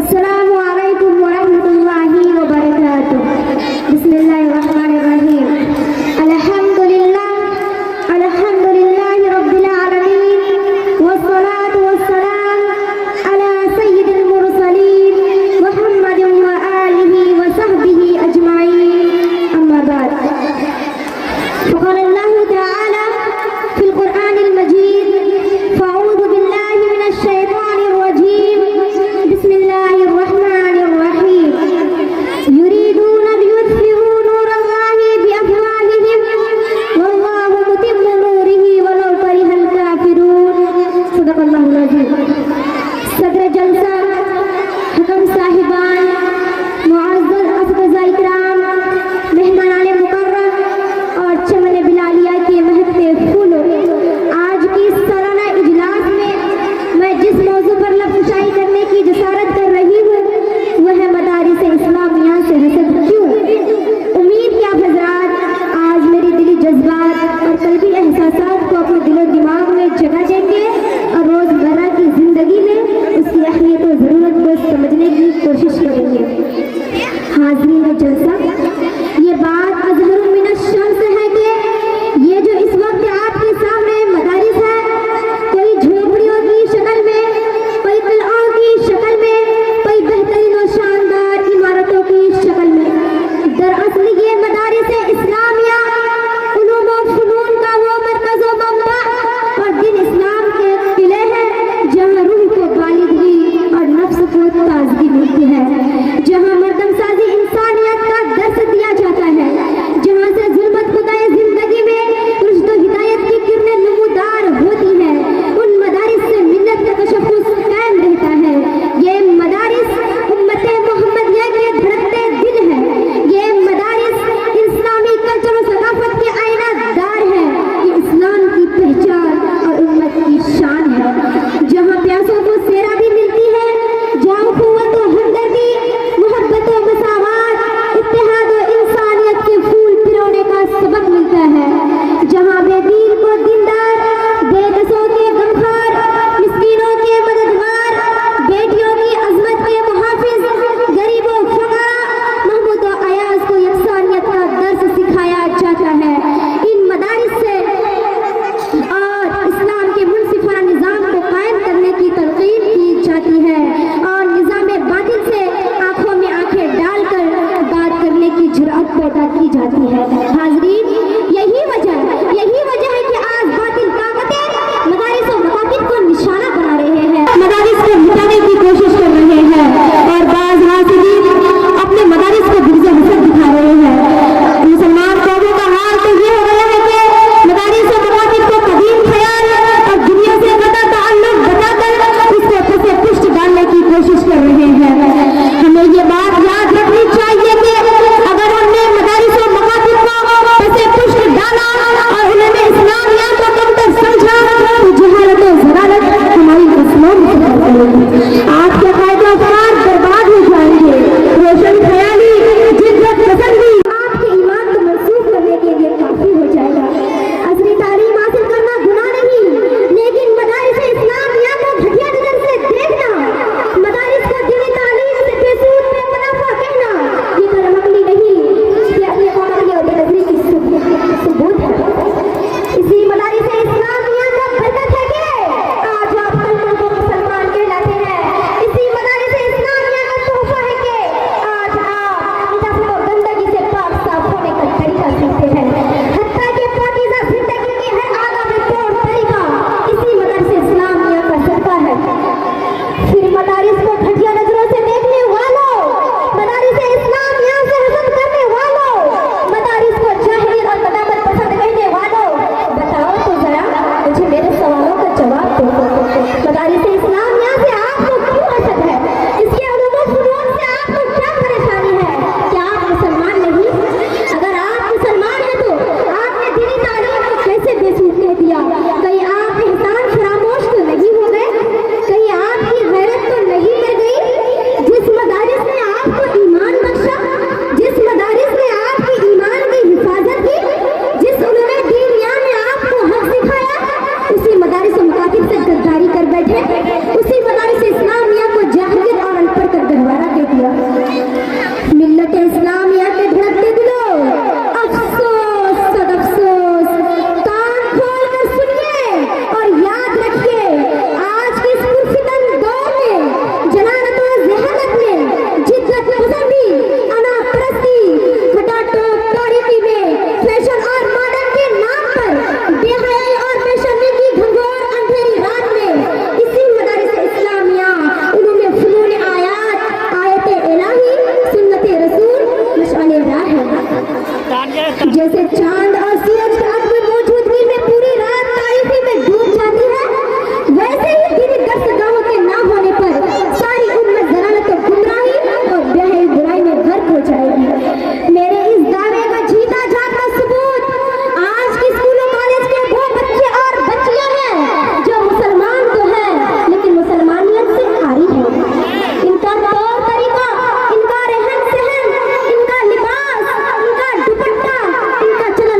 अस्सलामु अलैकुम वरहमतुल्लाहि वबरकातुह। बिस्मिल्लाहिर्रहमानिर्रहीम। अल्हम्दुलिल्लाहि रब्बिल आलमीन वस्सलातु वस्सलाम अला सय्यिदिल मुरसलीन मुहम्मदिन व आलिहि व सहबिहि अजमाईन। अम्मा बाद। फ़क़ाल अल्लाहु तआला फ़िल क़ुरआनिल मजीद फ़अऊज़ु बिल्लाहि मिनश शैतानिर रजीम। बिस्मिल्लाहिर्रहमानिर्रहीम। युरीदून लियुत्फ़िऊ नूरल्लाहि बिअफ़वाहिहिम वल्लाहु मुतिम्मु नूरिही वलौ करिहल काफ़िरून। सदक़ल्लाहुल अज़ीम। सदर जलसा, हुकम साहिबान, मुअज़्ज़ज़ असतिज़ा इकराम, मेहमानाने मुकर्रम और चमन बिलालिया के महकते फूलों, आज की इस सालाना इजलास में मैं जिस मौजू पर लफ्ज़शाई करने की जसारत कर रही हूँ वह है मदारिस इस्लामिया से हसद क्यों। उम्मीद कि आप हज़रात आज मेरी दिली जज्बात और कल्बी एहसासात को अपने दिलो दिमाग में जगह देंगे और रोज़मर्रा की ज़िंदगी में उसकी अहमियत और ज़रूरत को समझने की कोशिश करेंगे। हाज़रीन जलसा, ये बात अज़हरु मिनश शम्स है कि ये जो इस वक्त आपके सामने मदारिस है, कोई झोपड़ियों की शक्ल में, कोई किलों की शक्ल में, कोई बेहतरीन और शानदार इमारतों की शक्ल में, दरअसल ये मदारिस इस्लामिया उलूम व फ़ुनून का वो मरकज़ व मंबा और दिन इस्लाम के किले हैं जहाँ रूह को बालिदगी और नफ्स को ताज़गी मिलती है, जहाँ मर्दम साजी इंसानियत का दर्स दिया जाता है, जहाँ से ज़ुल्मत खुदाए ज़िंदगी में रुश्द व हिदायत की किरणें नमूदार होती हैं। उन मदारिस से मिल्लत का तशख़्ख़ुस कायम रहता है। ये मदारिस उम्मते मोहम्मदिया के धड़कते दिल है। ये मदारिस इस्लामी कल्चर और सकाफत के आईनादार है। ये इस्लाम की पहचान और उम्मत की शान है। जहाँ प्यासों को सेरा भी मिलती है, जहाँ क़ुव्वत व हमदर्दी, मोहब्बत व मसावात, इत्तेहाद व इंसानियत के फूल पिरोने का सबक मिलता है, जहाँ बेदीन को दीनदार, बेकसों के गमखार, मिस्कीनों के मददगार, बेटियों की अजमत के मुहाफिज, गरीबों फक़रा, महमूद व अयाज को यकसानियत का दर्स सिखाया जाता है। इन मदारिस से और इस्लाम के मुनसिफाना निज़ाम को कायम करने की तलक़ीन की जाती है और निज़ाम बातिल से आंखों में आंखें डालकर बात करने की जुर्अत पैदा की जाती है। हाज़रीन, यही वजह है कि आज बातिल ताकतें मदारिस और मकातिब को निशाना बना रहे हैं, मदारिस को मिटाने की कोशिश कर रहे हैं और बाज़ हासिदीन अपने मदारिस को बिग़ज़ हसद दिखा रहे हैं। मुसलमान कौमों का हाल तो ये हो गया है कि मदारिस और मकातिब को कदीम ख्याल और दुनिया से कता ताल्लुक़ बताकर उसको फसे पुष्ट डालने की कोशिश कर रहे हैं। हमें ये बात याद रखनी चाहिए कि अगर हमने मदारिस और मकातिब को फसे पुष्ट डाला और उन्होंने इस्लामिया को कमतर समझा तो जहालत और ज़लालत हमारी फसलों में सफर करेगी। आपके क़ायदे अफ़राद बर्बाद हो जाएंगे। रोशन ख्याली, जिद्दत पसंदी आपके ईमान को मंसूख करने के लिए काफ़ी हो जाएगा। असली तालीम हासिल करना गुनाह नहीं, लेकिन मदारिस इस्लामिया को घटिया नज़र से देखना, मदारिस को दीनी तालीम जैसे चांद और सूरज रात की मौजूदगी में पूरी रात तारीफी में डूब जाती है, वैसे ही दीनी दस्तगाहों के ना होने पर सारी उम्मत जलालत और गुमराही और ब्याह बुराई में गर्क हो जाएगी। मेरे इस दावे का जीता जागता सबूत आज की स्कूलों कॉलेज के वो बच्चे और बच्चियां हैं जो मुसलमान तो है लेकिन मुसलमानियत से आरी है। इनका तौर तरीका, इनका रहन सहन, इनका लिबास, इनका दुपट्टा, इनका चलन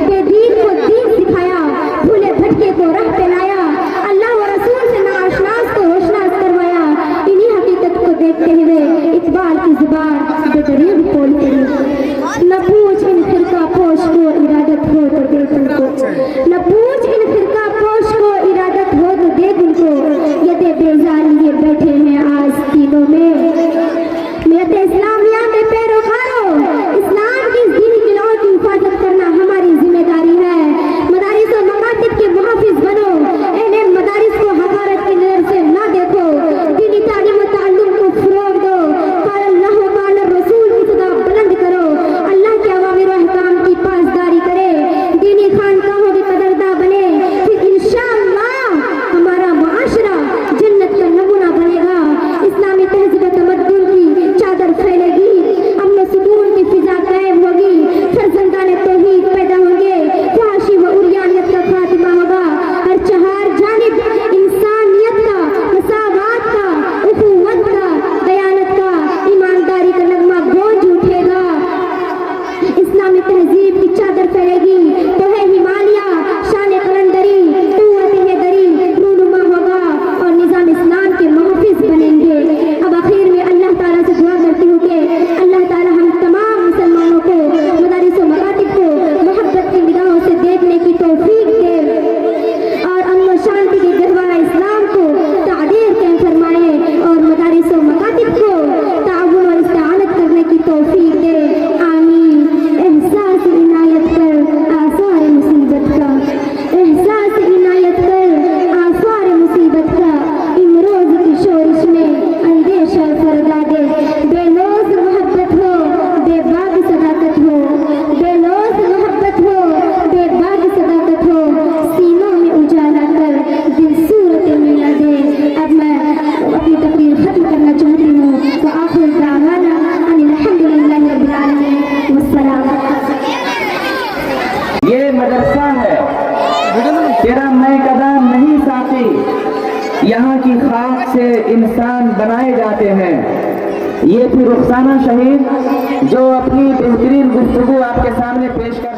बेदीन को दीन सिखाया, भूले भटके को राह पे लाया, अल्लाह व रसूल से नाआशनास को रोशनास करवाया। इन्हीं हकीकत को देखते हुए इकबाल की जुबान बेदरीब बोलते हैं, न पूछ इन फिरका पोश को इरादत हो तो देख उनको, न पूछ इन फिरका पोश को इरादत हो तो देख उनको, यदि बेजार लिए बैठे हैं आज तीनों में। मिल्लत इस्लामिया में पैरोकारों, इस्लाम की दीनी किलाओं की हिफाजत करना हमारी जिम्मेदारी है। मदारिस और मकातिब के मुहाफिज बनो, इन्हें मदारिस को हकारत की नजर से ना देखो, दीनी तालीम और ताल्लुम को फरोग दो, क़ाल अल्लाह व क़ाल रसूल की सदा बुलंद करो, अल्लाह के अवामिर व अहकाम की पासदारी करे, दीनी खानकाहों के कदरदान बने, फिर इंशाअल्लाह हमारा मुआशरा जन्नत का नमूना बनेगा। इस्लामी तहज़ीब तमद्दुन की चादर फैलेगी, अमन सुकून की फिजा कायम होगी, फर्जंदाने तौहीद पैदा होंगे, फ़ाहिशी व उरियानियत का खात्मा होगा, हर चहार जानिब इंसानियत का, मसावात का, उखुवत का, दयानत का, ईमानदारी का नगमा गूंज उठेगा। इस्लामी तहज़ीब की चादर फैलेगी तो है हिमालया शान कलंदरी, कुव्वत हैदरी रूनुमा होगा और निज़ाम इस्लाम के मुहाफिज बनेंगे। अब आखिर में अल्लाह ताला से दुआ करती हूँ कि अल्लाह ताला हम तमाम मुसलमानों को, मदारिस व मकातिब को मोहब्बत की निगाहों से देखने की तौफीक दे और अमन व शांति के गहवारा इस्लाम को तादीर कायम फरमाए और मदारिस व मकातिब को ताउन और इस्ताअनत करने की तौफीक दे। आमीन। एहसास इनायत कर आसार मुसीबत का, एहसास इनायत कर आसार मुसीबत का, इमरोज की शोरिश में अंदेशा फरगा दे, बेलोज मोहब्बत हो बेबाग सदाकत हो, बेलोज मोहब्बत हो बेबाग सदाकत हो, सीनों में उजाला कर दिल सूरत मिला दे। अब मैं अपनी तकरीर खत्म करना चाहती हूँ। व आखिर दावाना अनिल हम्दुलिल्लाहि रब्बिल आलमीन वस्सलाम। ये मदरसा है, तेरा मैं कदम नहीं साथी, यहाँ की खाक से इंसान बनाए जाते हैं। ये थी रुखसाना शहीद जो अपनी बेहतरीन गुफ्तगू आपके सामने पेश कर